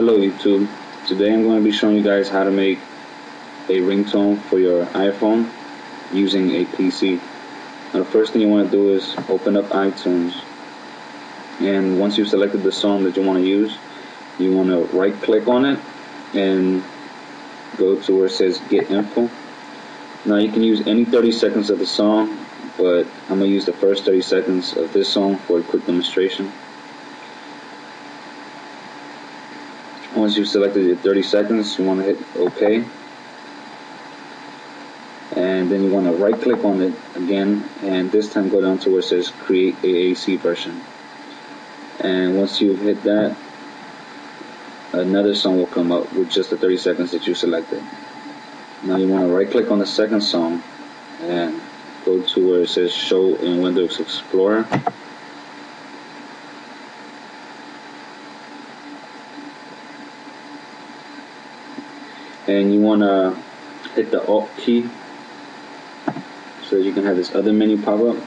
Hello YouTube, today I'm going to be showing you guys how to make a ringtone for your iPhone using a PC. Now the first thing you want to do is open up iTunes, and once you've selected the song that you want to use, you want to right click on it and go to where it says get info. Now you can use any 30 seconds of the song, but I'm going to use the first 30 seconds of this song for a quick demonstration. Once you've selected your 30 seconds, you want to hit OK, and then you want to right click on it again, and this time go down to where it says create AAC version. And once you've hit that, another song will come up with just the 30 seconds that you selected. Now you want to right click on the second song and go to where it says show in Windows Explorer. And you want to hit the Alt key so that you can have this other menu pop up.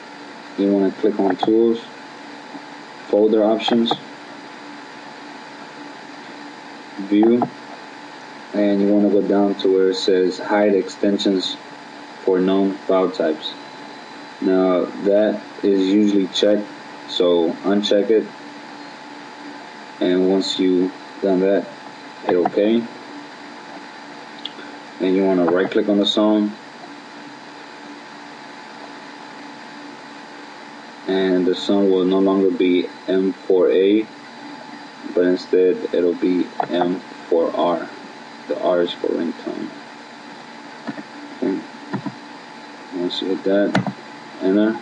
You want to click on Tools, Folder Options, View, and you want to go down to where it says Hide Extensions for Known File Types. Now that is usually checked, so uncheck it, and once you've done that, hit OK. And you want to right click on the song, and the song will no longer be M4A, but instead it'll be M4R. The R is for ringtone. Okay. Once you hit that, enter.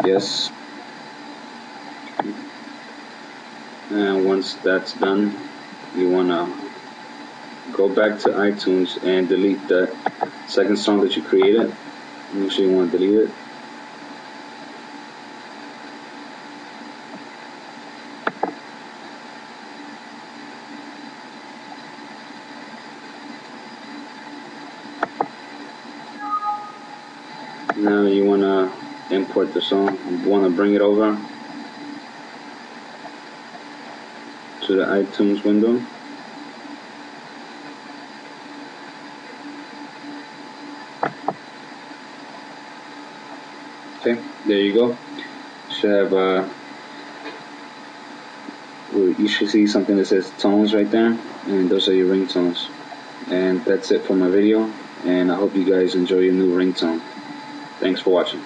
Yes. And once that's done, you want to go back to iTunes and delete the second song that you created. Make sure you want to delete it. Now you want to import the song. You want to bring it over to the iTunes window. Okay, there you go. You should see something that says tones right there, and those are your ringtones. And that's it for my video, and I hope you guys enjoy your new ringtone. Thanks for watching.